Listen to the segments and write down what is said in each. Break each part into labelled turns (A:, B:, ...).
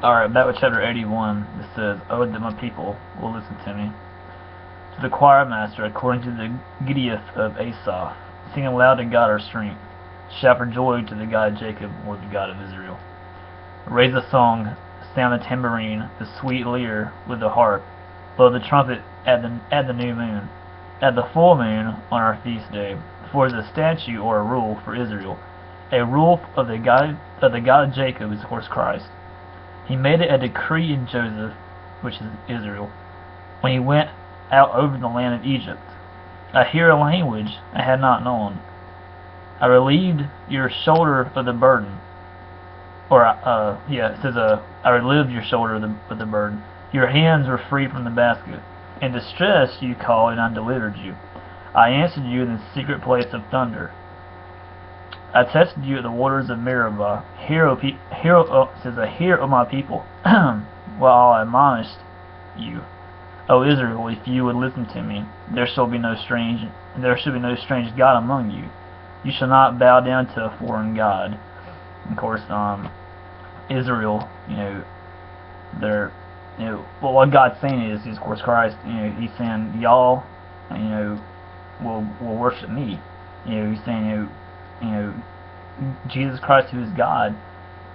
A: Alright, back with chapter 81. This says, "Oh, that my people will listen to me." To the choir master, according to the Gittith of Asaph, sing aloud to God our strength. Shout for joy to the God of Jacob, or the God of Israel. Raise a song, sound the tambourine, the sweet lyre with the harp. Blow the trumpet at the new moon, at the full moon on our feast day. For it is a statute or a rule for Israel. A rule of the God of Jacob is, of course, Christ. He made it a decree in Joseph, which is Israel, when he went out over the land of Egypt. I hear a language I had not known. I relieved your shoulder of the burden. It says, I relieved your shoulder of the burden. Your hands were free from the basket. In distress you called, and I delivered you. I answered you in the secret place of thunder. I tested you at the waters of Meribah. Hear, O my people, while I admonished you. O Israel, if you would listen to me, there should be no strange God among you. You shall not bow down to a foreign god. Of course, Israel, what God's saying is, of course, Christ, He's saying, y'all, will worship me. He's saying, Jesus Christ, who is God,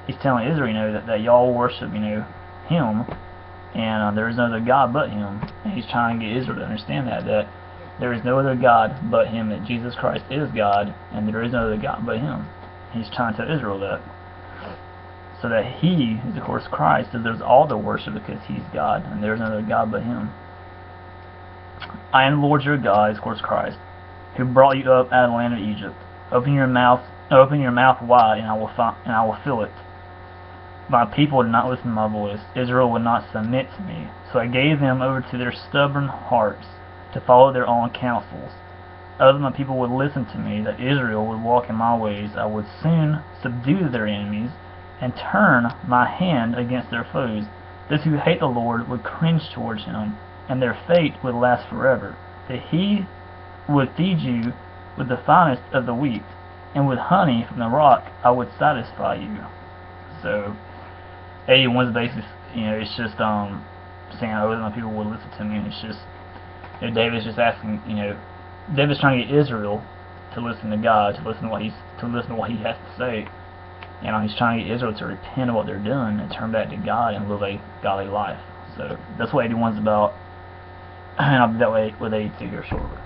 A: He's telling Israel, that y'all worship, Him, and there is no other God but Him. And He's trying to get Israel to understand that there is no other God but Him, that Jesus Christ is God, and there is no other God but Him. He's trying to tell Israel that. So that He is, of course, Christ, deserves all the worship because He's God, and there is no other God but Him. I am the Lord your God, is, of course, Christ, who brought you up out of the land of Egypt. Open your mouth wide, and I will fill it. My people did not listen to my voice. Israel would not submit to me. So I gave them over to their stubborn hearts, to follow their own counsels. Other than my people would listen to me, that Israel would walk in my ways, I would soon subdue their enemies, and turn my hand against their foes. Those who hate the Lord would cringe towards Him, and their fate would last forever. That He would feed you with the finest of the wheat, and with honey from the rock I would satisfy you. So 81's basis, it's just saying, "Oh, that my people would listen to me," and it's just, David's just asking, David's trying to get Israel to listen to God, to listen to what He has to say. He's trying to get Israel to repent of what they're doing and turn back to God and live a godly life. So that's what 81's about, and I'll be that way with 82 here shortly.